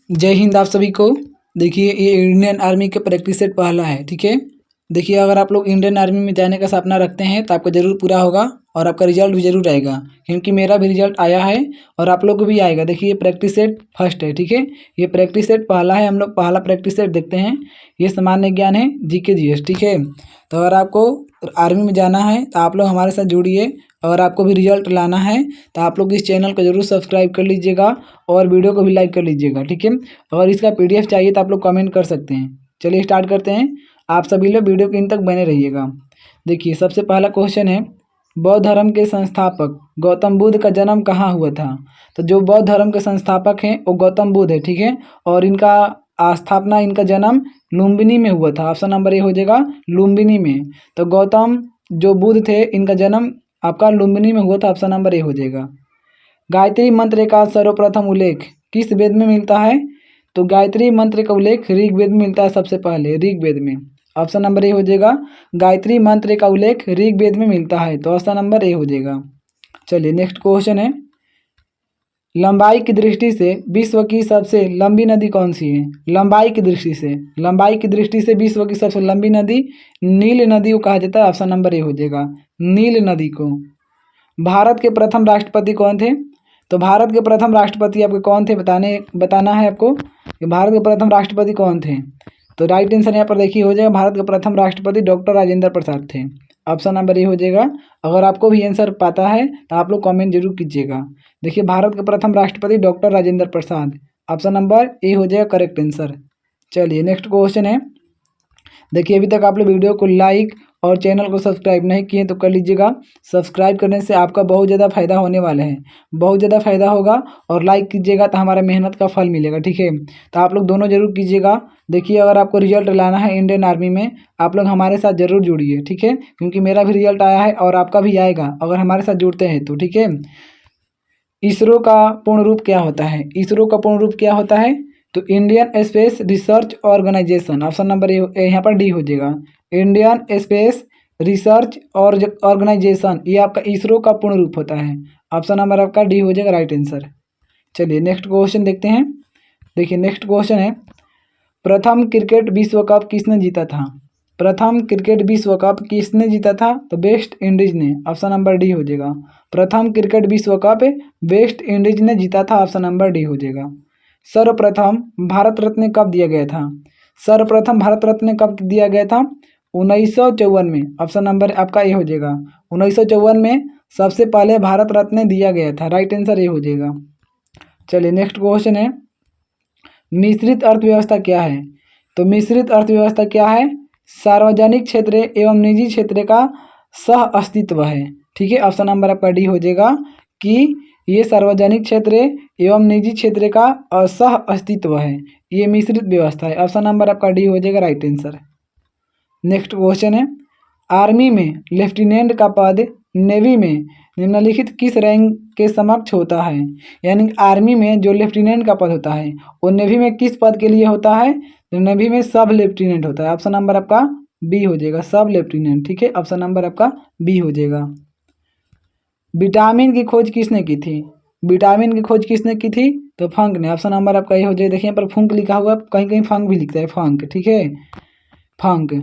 जय हिंद आप सभी को। देखिए ये इंडियन आर्मी के प्रैक्टिस सेट पहला है, ठीक है। देखिए अगर आप लोग इंडियन आर्मी में जाने का सपना रखते हैं तो आपका ज़रूर पूरा होगा और आपका रिजल्ट भी ज़रूर आएगा, क्योंकि मेरा भी रिजल्ट आया है और आप लोग को भी आएगा। देखिए ये प्रैक्टिस सेट फर्स्ट है, ठीक है। ये प्रैक्टिस सेट पहला है, हम लोग पहला प्रैक्टिस सेट देखते हैं। ये सामान्य ज्ञान है, जीके जीएस, ठीक है। तो अगर आपको आर्मी में जाना है तो आप लोग हमारे साथ जुड़िए। अगर आपको भी रिजल्ट लाना है तो आप लोग इस चैनल को ज़रूर सब्सक्राइब कर लीजिएगा और वीडियो को भी लाइक कर लीजिएगा, ठीक है। और इसका पीडीएफ चाहिए तो आप लोग कमेंट कर सकते हैं। चलिए स्टार्ट करते हैं। आप सभी लोग वीडियो के इन तक बने रहिएगा। देखिए सबसे पहला क्वेश्चन है, बौद्ध धर्म के संस्थापक गौतम बुद्ध का जन्म कहाँ हुआ था। तो जो बौद्ध धर्म के संस्थापक हैं वो गौतम बुद्ध है, ठीक है। और इनका स्थापना, इनका जन्म लुम्बिनी में हुआ था। ऑप्शन नंबर ए हो जाएगा लुम्बिनी में। तो गौतम जो बुद्ध थे इनका जन्म आपका लुम्बिनी में हुआ था। ऑप्शन नंबर ए हो जाएगा। गायत्री मंत्र का सर्वप्रथम उल्लेख किस वेद में मिलता है। तो गायत्री मंत्र का उल्लेख ऋग्वेद में मिलता है, सबसे पहले ऋग्वेद में। ऑप्शन नंबर ए हो जाएगा। गायत्री मंत्र का उल्लेख ऋग्वेद में मिलता है, तो ऑप्शन नंबर ए हो जाएगा। चलिए नेक्स्ट क्वेश्चन है, लंबाई की दृष्टि से विश्व की सबसे लंबी नदी कौन सी है। लंबाई की दृष्टि से, लंबाई की दृष्टि से विश्व की सबसे लंबी नदी नील नदी को कहा जाता है। ऑप्शन नंबर ए हो जाएगा, नील नदी को। भारत के प्रथम राष्ट्रपति कौन थे। तो भारत के प्रथम राष्ट्रपति आपके कौन थे बताना है आपको कि भारत के प्रथम राष्ट्रपति कौन थे। तो राइट आंसर यहाँ पर देखिए हो जाएगा, भारत के प्रथम राष्ट्रपति डॉक्टर राजेंद्र प्रसाद थे। ऑप्शन नंबर ए हो जाएगा। अगर आपको भी आंसर पता है तो आप लोग कमेंट जरूर कीजिएगा। देखिए भारत के प्रथम राष्ट्रपति doctor Rajendra Prasad, option number A हो जाएगा करेक्ट आंसर। चलिए नेक्स्ट क्वेश्चन है, देखिए अभी तक आप लोग वीडियो को लाइक और चैनल को सब्सक्राइब नहीं किए तो कर लीजिएगा। सब्सक्राइब करने से आपका बहुत ज़्यादा फायदा होने वाला है, बहुत ज़्यादा फायदा होगा। और लाइक कीजिएगा तो हमारा मेहनत का फल मिलेगा, ठीक है। तो आप लोग दोनों जरूर कीजिएगा। देखिए अगर आपको रिजल्ट लाना है इंडियन आर्मी में, आप लोग हमारे साथ जरूर जुड़िए, ठीक है, क्योंकि मेरा भी रिजल्ट आया है और आपका भी आएगा अगर हमारे साथ जुड़ते हैं तो, ठीक है। इसरो का पूर्ण रूप क्या होता है। इसरो का पूर्ण रूप क्या होता है। तो Indian space research organisation. Option number यहाँ पर डी हो जाएगा, इंडियन स्पेस रिसर्च और ऑर्गेनाइजेशन, ये आपका इसरो का पूर्ण रूप होता है। ऑप्शन नंबर आपका डी हो जाएगा राइट आंसर। चलिए नेक्स्ट क्वेश्चन देखते हैं। देखिए नेक्स्ट क्वेश्चन है, प्रथम क्रिकेट विश्व कप किसने जीता था। प्रथम क्रिकेट विश्व कप किसने जीता था। तो वेस्ट इंडीज ने। ऑप्शन नंबर डी हो जाएगा। प्रथम क्रिकेट विश्व कप वेस्ट इंडीज ने जीता था। ऑप्शन नंबर डी हो जाएगा। सर्वप्रथम भारत रत्न कब दिया गया था। सर्वप्रथम भारत रत्न कब दिया गया था। 1954 में। ऑप्शन नंबर आपका ए हो जाएगा, 1954 में सबसे पहले भारत रत्न दिया गया था। राइट आंसर ए हो जाएगा। चलिए नेक्स्ट क्वेश्चन है, मिश्रित अर्थव्यवस्था क्या है। तो मिश्रित अर्थव्यवस्था क्या है, सार्वजनिक क्षेत्र एवं निजी क्षेत्र का सह अस्तित्व है, ठीक है। ऑप्शन नंबर आपका डी हो जाएगा कि ये सार्वजनिक क्षेत्र एवं निजी क्षेत्र का सह अस्तित्व है, ये मिश्रित व्यवस्था है। ऑप्शन नंबर आपका डी हो जाएगा राइट आंसर। नेक्स्ट क्वेश्चन है, आर्मी में लेफ्टिनेंट का पद नेवी में निम्नलिखित किस रैंक के समक्ष होता है। यानी आर्मी में जो लेफ्टिनेंट का पद होता है वो नेवी में किस पद के लिए होता है। तो नेवी में सब लेफ्टिनेंट होता है। ऑप्शन नंबर आपका बी हो जाएगा, सब लेफ्टिनेंट, ठीक है। ऑप्शन नंबर आपका बी हो जाएगा। विटामिन की खोज किसने की थी। विटामिन की खोज किसने की थी। तो फंक ने। ऑप्शन नंबर आपका ये हो जाएगा। देखिए यहाँ पर फंक लिखा हुआ, कहीं कहीं फंक भी लिखता है, फंक, ठीक है, फंक।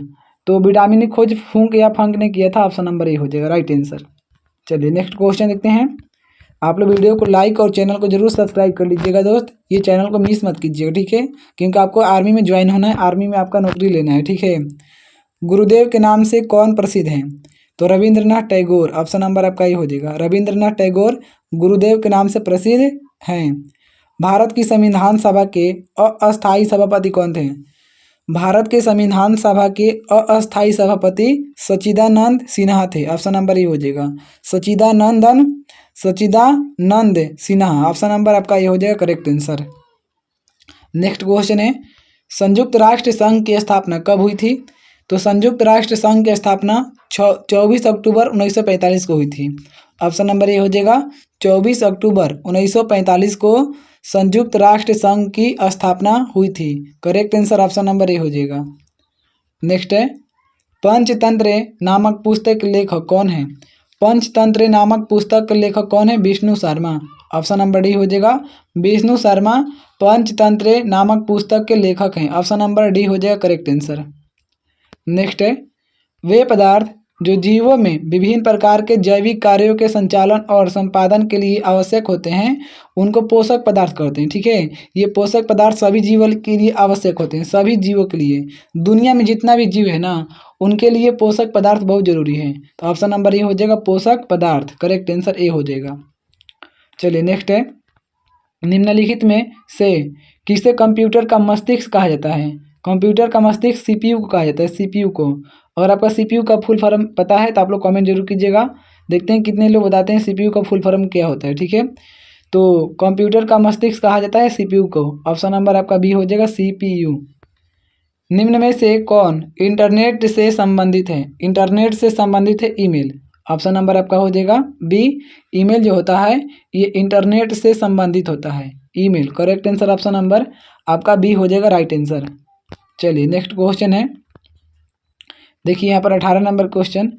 तो विटामिन की खोज फंक या फंक ने किया था। ऑप्शन नंबर ए हो जाएगा राइट आंसर। चलिए नेक्स्ट क्वेश्चन देखते हैं। आप लोग वीडियो को लाइक और चैनल को जरूर सब्सक्राइब कर लीजिएगा दोस्त, ये चैनल को मिस मत कीजिएगा, ठीक है, क्योंकि आपको आर्मी में ज्वाइन होना है, आर्मी में आपका नौकरी लेना है, ठीक है। गुरुदेव के नाम से कौन प्रसिद्ध है। तो रविंद्रनाथ टैगोर। ऑप्शन नंबर आपका ये हो जाएगा, रविंद्रनाथ टैगोर गुरुदेव के नाम से प्रसिद्ध हैं। भारत की संविधान सभा के अस्थायी सभापति कौन थे। भारत के संविधान सभा के अस्थायी सभापति सच्चिदानंद सिन्हा थे। ऑप्शन नंबर ये हो जाएगा, सच्चिदानंद सिन्हा। ऑप्शन नंबर आपका ये हो जाएगा करेक्ट आंसर। नेक्स्ट क्वेश्चन है, संयुक्त राष्ट्र संघ की स्थापना कब हुई थी। तो संयुक्त राष्ट्र संघ की स्थापना 24 अक्टूबर 1945 को हुई थी। ऑप्शन नंबर ये हो जाएगा, 24 अक्टूबर 1945 को संयुक्त राष्ट्र संघ की स्थापना हुई थी। Correct answer option number A हो जाएगा। नेक्स्ट है, पंचतंत्र नामक पुस्तक के लेखक कौन है। पंचतंत्र नामक पुस्तक के लेखक कौन है। Vishnu Sharma. Option number D हो जाएगा। विष्णु शर्मा पंचतंत्र नामक पुस्तक के लेखक हैं। ऑप्शन नंबर डी हो जाएगा करेक्ट आंसर। नेक्स्ट है, वे पदार्थ जो जीवों में विभिन्न प्रकार के जैविक कार्यों के संचालन और संपादन के लिए आवश्यक होते हैं उनको पोषक पदार्थ कहते हैं। ठीक है, ये पोषक पदार्थ सभी जीवों के लिए आवश्यक होते हैं, सभी जीवों के लिए। दुनिया में जितना भी जीव है ना उनके लिए पोषक पदार्थ बहुत जरूरी है। तो ऑप्शन नंबर ए हो जाएगा पोषक पदार्थ, करेक्ट आंसर ए हो जाएगा। चलिए नेक्स्ट है, निम्नलिखित में से किसे कंप्यूटर का मस्तिष्क कहा जाता है? कंप्यूटर का मस्तिष्क सीपीयू को कहा जाता है, सीपीयू को। अगर आपका सीपीयू का फुल फॉर्म पता है तो आप लोग कमेंट जरूर कीजिएगा। देखते हैं कितने लोग बताते हैं सीपीयू का फुल फॉर्म क्या होता है। ठीक है, तो कंप्यूटर का मस्तिष्क कहा जाता है सीपीयू को। ऑप्शन नंबर आपका बी हो जाएगा सीपीयू। निम्न में से कौन इंटरनेट से संबंधित है? इंटरनेट से संबंधित है ईमेल। ऑप्शन नंबर आपका हो जाएगा बी। ईमेल जो होता है ये इंटरनेट से संबंधित होता है, email. Correct answer option number आपका बी हो जाएगा राइट आंसर। चलिए नेक्स्ट क्वेश्चन है, देखिए यहाँ पर 18 नंबर क्वेश्चन।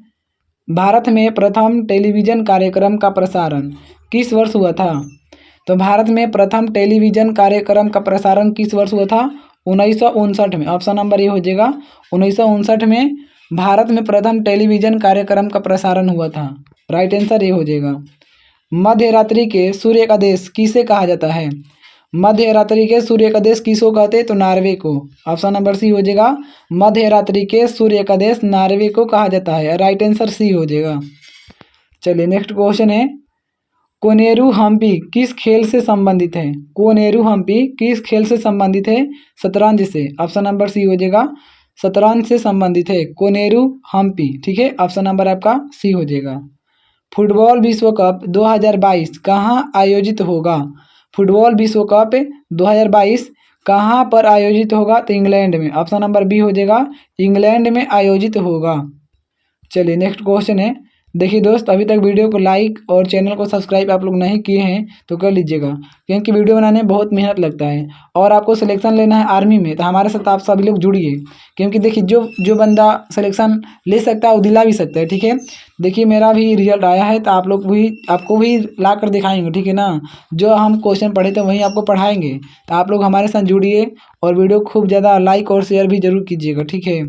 भारत में प्रथम टेलीविज़न कार्यक्रम का प्रसारण किस वर्ष हुआ था? तो भारत में प्रथम टेलीविज़न कार्यक्रम का प्रसारण किस वर्ष हुआ था? 1959 में। ऑप्शन नंबर ये हो जाएगा 1959 में भारत में प्रथम टेलीविज़न कार्यक्रम का प्रसारण हुआ था। राइट आंसर ये हो जाएगा। मध्य रात्रि के सूर्य का देश किसे कहा जाता है? मध्य रात्रि के सूर्य का देश किसको कहते हैं? तो नॉर्वे को। ऑप्शन नंबर सी हो जाएगा। मध्य रात्रि के सूर्य का देश नॉर्वे को कहा जाता है। राइट आंसर सी हो जाएगा। चलिए नेक्स्ट क्वेश्चन है, कोनेरू हम्पी किस खेल से संबंधित है? कोनेरू हम्पी किस खेल से संबंधित है? शतरंज से। ऑप्शन नंबर सी हो जाएगा, शतरंज से संबंधित है कोनेरू हम्पी। ठीक है, ऑप्शन नंबर आपका सी हो जाएगा। फुटबॉल विश्व कप 2022 कहाँ आयोजित होगा? फुटबॉल विश्व कप 2022 कहाँ पर आयोजित होगा? तो इंग्लैंड में। ऑप्शन नंबर बी हो जाएगा, इंग्लैंड में आयोजित होगा। चलिए नेक्स्ट क्वेश्चन है, देखिए दोस्त अभी तक वीडियो को लाइक और चैनल को सब्सक्राइब आप लोग नहीं किए हैं तो कर लीजिएगा, क्योंकि वीडियो बनाने में बहुत मेहनत लगता है। और आपको सिलेक्शन लेना है आर्मी में तो हमारे साथ आप सभी लोग जुड़िए, क्योंकि देखिए जो बंदा सिलेक्शन ले सकता है वो दिला भी सकता है। ठीक है, देखिए मेरा भी रिजल्ट आया है तो आप लोग भी आपको भी ला कर दिखाएंगे। ठीक है ना, जो हम क्वेश्चन पढ़े थे वहीं आपको पढ़ाएंगे, तो आप लोग हमारे साथ जुड़िए और वीडियो खूब ज़्यादा लाइक और शेयर भी जरूर कीजिएगा। ठीक है,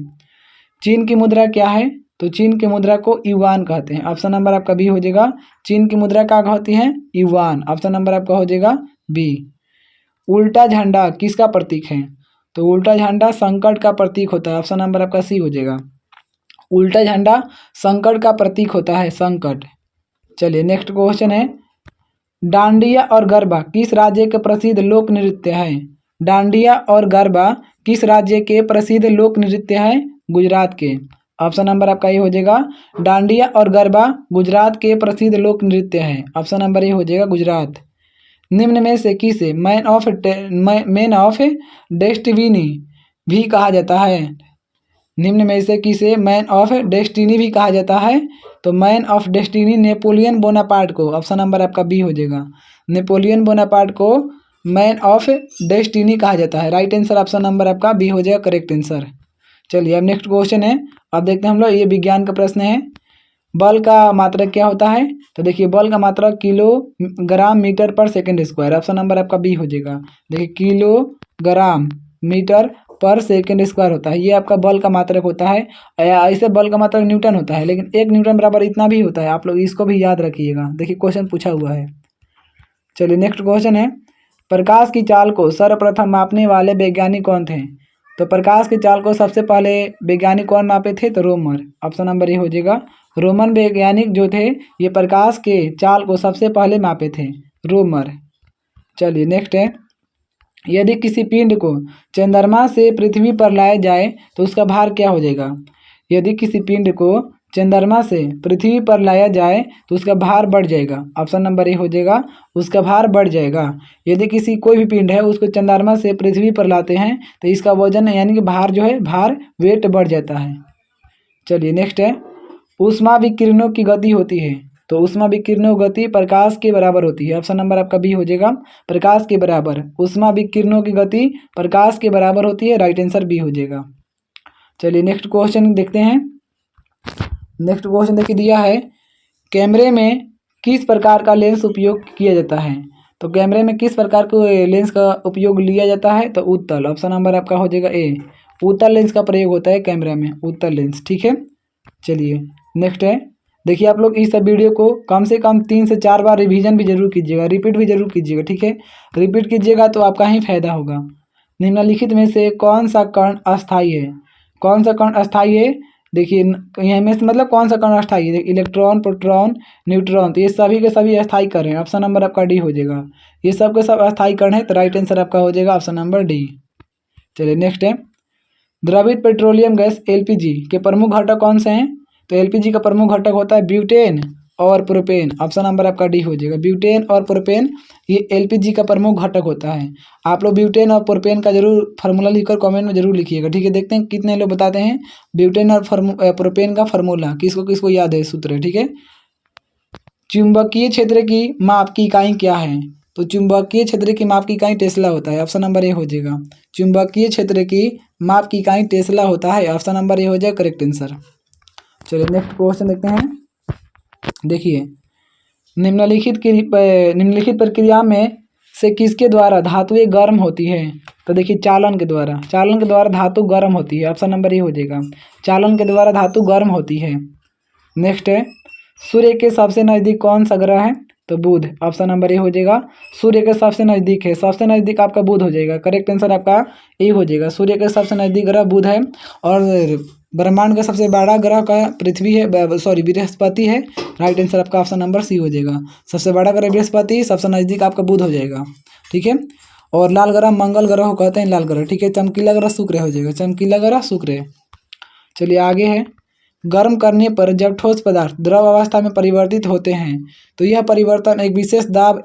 चीन की मुद्रा क्या है? तो चीन की मुद्रा को युआन कहते हैं। ऑप्शन नंबर आपका बी हो जाएगा। चीन की मुद्रा क्या होती है? युआन। ऑप्शन नंबर आपका हो जाएगा बी। उल्टा झंडा किसका प्रतीक है? तो उल्टा झंडा संकट का प्रतीक होता है। ऑप्शन नंबर आपका सी हो जाएगा। उल्टा झंडा संकट का प्रतीक होता है, संकट। चलिए नेक्स्ट क्वेश्चन है, डांडिया और गरबा किस राज्य के प्रसिद्ध लोक नृत्य है? डांडिया और गरबा किस राज्य के प्रसिद्ध लोक नृत्य है? गुजरात के। ऑप्शन नंबर आपका ये हो जाएगा, डांडिया और गरबा गुजरात के प्रसिद्ध लोक नृत्य है। ऑप्शन नंबर ये हो जाएगा गुजरात। निम्न में से किसे मैन ऑफ डेस्टिनी भी कहा जाता है? निम्न में से किसे मैन ऑफ डेस्टिनी भी कहा जाता है? तो man of destiny Napoleon Bonaparte को। ऑप्शन नंबर आपका बी हो जाएगा। नेपोलियन बोनापार्ट को मैन ऑफ डेस्टिनी कहा जाता है। राइट आंसर ऑप्शन नंबर आपका बी हो जाएगा, करेक्ट आंसर। चलिए अब नेक्स्ट क्वेश्चन है, अब देखते हैं हम लोग, ये विज्ञान का प्रश्न है। बल का मात्रक क्या होता है? तो देखिए बल का मात्रक किलोग्राम मीटर पर सेकंड स्क्वायर। ऑप्शन नंबर आपका बी हो जाएगा। देखिए किलोग्राम मीटर पर सेकंड स्क्वायर होता है, ये आपका बल का मात्रक होता है। ऐसे बल का मात्रक न्यूटन होता है, लेकिन 1 न्यूटन बराबर इतना भी होता है। आप लोग इसको भी याद रखिएगा, देखिए क्वेश्चन पूछा हुआ है। चलिए नेक्स्ट क्वेश्चन है, प्रकाश की चाल को सर्वप्रथम मापने वाले वैज्ञानिक कौन थे? तो प्रकाश की चाल को सबसे पहले वैज्ञानिक कौन मापे थे? तो रोमर। ऑप्शन नंबर ये हो जाएगा। रोमन वैज्ञानिक जो थे ये प्रकाश के चाल को सबसे पहले मापे थे, रोमर। चलिए नेक्स्ट है, यदि किसी पिंड को चंद्रमा से पृथ्वी पर लाया जाए तो उसका भार क्या हो जाएगा? यदि किसी पिंड को चंद्रमा से पृथ्वी पर लाया जाए तो उसका भार बढ़ जाएगा। ऑप्शन नंबर ए हो जाएगा, उसका भार बढ़ जाएगा। यदि किसी कोई भी पिंड है उसको चंद्रमा से पृथ्वी पर लाते हैं तो इसका वजन यानी कि भार जो है, भार वेट बढ़ जाता है। चलिए नेक्स्ट है, ऊष्मा विकिरणों की गति होती है। तो ऊष्मा विकिरणों गति प्रकाश के बराबर होती है। ऑप्शन नंबर आपका बी हो जाएगा, प्रकाश के बराबर। ऊष्मा विकिरणों की गति प्रकाश के बराबर होती है। राइट आंसर बी हो जाएगा। चलिए नेक्स्ट क्वेश्चन देखते हैं। नेक्स्ट क्वेश्चन देखिए दिया है, कैमरे में किस प्रकार का लेंस उपयोग किया जाता है? तो कैमरे में किस प्रकार के लेंस का उपयोग लिया जाता है? तो उत्तल, ऑप्शन नंबर आपका हो जाएगा ए, उत्तल लेंस का प्रयोग होता है कैमरा में, उत्तल लेंस। ठीक है, चलिए नेक्स्ट है, देखिए आप लोग इस सब वीडियो को कम से कम 3 से 4 बार रिवीजन भी जरूर कीजिएगा, रिपीट भी जरूर कीजिएगा। ठीक है, रिपीट कीजिएगा तो आपका ही फायदा होगा। निम्नलिखित में से कौन सा कण अस्थायी है? कौन सा कण अस्थायी है? देखिए यहाँ में से मतलब कौन सा कण अस्थायी है? इलेक्ट्रॉन, प्रोटॉन, न्यूट्रॉन, तो ये सभी के सभी अस्थायी कण हैं। ऑप्शन नंबर आपका डी हो जाएगा। ये सब के सब अस्थायी कण है, तो राइट आंसर आपका हो जाएगा ऑप्शन नंबर डी। चलिए नेक्स्ट है, द्रवित पेट्रोलियम गैस एलपीजी के प्रमुख घटक कौन से हैं? तो एलपीजी का प्रमुख घटक होता है ब्यूटेन और प्रोपेन। ऑप्शन नंबर आपका डी हो जाएगा। ब्यूटेन और प्रोपेन ये एलपीजी का प्रमुख घटक होता है। आप लोग ब्यूटेन और प्रोपेन का जरूर फार्मूला लिखकर कमेंट में जरूर लिखिएगा। ठीक है, देखते हैं कितने लोग बताते हैं ब्यूटेन और प्रोपेन का फार्मूला, किसको किसको याद है सूत्र। ठीक है, चुंबकीय क्षेत्र की माप की इकाई क्या है? तो चुंबकीय क्षेत्र की माप की इकाई टेस्ला होता है। ऑप्शन नंबर ए हो जाएगा। चुंबकीय क्षेत्र की माप की इकाई टेस्ला होता है। ऑप्शन नंबर ए हो जाएगा करेक्ट आंसर। चलिए नेक्स्ट क्वेश्चन देखते हैं। देखिए निम्नलिखित प्रक्रिया में से किसके द्वारा धातुएं गर्म होती है? तो देखिए चालन के द्वारा, चालन के द्वारा धातु गर्म होती है। ऑप्शन नंबर ए हो जाएगा। चालन के द्वारा धातु गर्म होती है। नेक्स्ट है, सूर्य के सबसे नज़दीक कौन सा ग्रह है? तो बुध। ऑप्शन नंबर ए हो जाएगा। सूर्य के सबसे नज़दीक है, सबसे नज़दीक आपका बुध हो जाएगा। करेक्ट आंसर आपका ए हो जाएगा। सूर्य के सबसे नज़दीक ग्रह बुध है और ब्रह्मांड का सबसे बड़ा ग्रह का पृथ्वी है, सॉरी बृहस्पति है। राइट आंसर आपका ऑप्शन नंबर सी हो जाएगा। सबसे बड़ा ग्रह बृहस्पति, सबसे नज़दीक आपका बुध हो जाएगा। ठीक है, और लाल ग्रह मंगल ग्रह को कहते हैं, लाल ग्रह। ठीक है, चमकीला ग्रह शुक्र हो जाएगा, चमकीला ग्रह शुक्र। चलिए आगे है, गर्म करने पर जब ठोस पदार्थ द्रव अवस्था में परिवर्तित होते हैं तो यह परिवर्तन एक विशेष दाब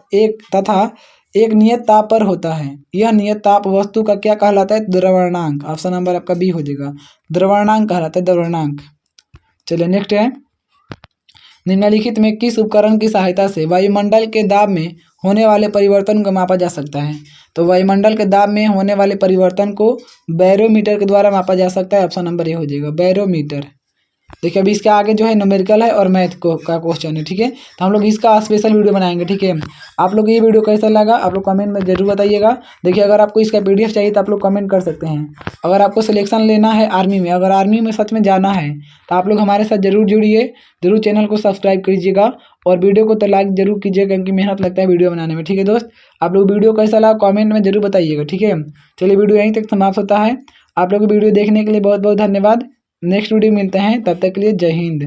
तथा एक नियत ताप पर होता है। यह नियत ताप वस्तु का क्या कहलाता है? द्रवणांक। ऑप्शन नंबर आपका बी हो जाएगा। द्रवणांक कहलाता है, द्रवणांक। चलिए नेक्स्ट है, निम्नलिखित में किस उपकरण की सहायता से वायुमंडल के दाब में होने वाले परिवर्तन को मापा जा सकता है? तो वायुमंडल के दाब में होने वाले परिवर्तन को बैरोमीटर के द्वारा मापा जा सकता है। ऑप्शन नंबर ए हो जाएगा, बैरोमीटर। देखिए अभी इसके आगे जो है न्यूमेरिकल है और मैथ का क्वेश्चन है। ठीक है, तो हम लोग इसका स्पेशल वीडियो बनाएंगे। ठीक है, आप लोग ये वीडियो कैसा लगा आप लोग कमेंट में जरूर बताइएगा। देखिए अगर आपको इसका पीडीएफ चाहिए तो आप लोग कमेंट कर सकते हैं। अगर आपको सिलेक्शन लेना है आर्मी में, अगर आर्मी में सच में जाना है तो आप लोग हमारे साथ जरूर जुड़िए, जरूर चैनल को सब्सक्राइब कीजिएगा और वीडियो को तो लाइक जरूर कीजिएगा क्योंकि मेहनत लगता है वीडियो बनाने में। ठीक है दोस्त, आप लोग वीडियो कैसा लगा कमेंट में जरूर बताइएगा। ठीक है, चलिए वीडियो यहीं तक समाप्त होता है। आप लोग वीडियो देखने के लिए बहुत बहुत धन्यवाद। नेक्स्ट वीडियो मिलते हैं, तब तक के लिए जय हिंद।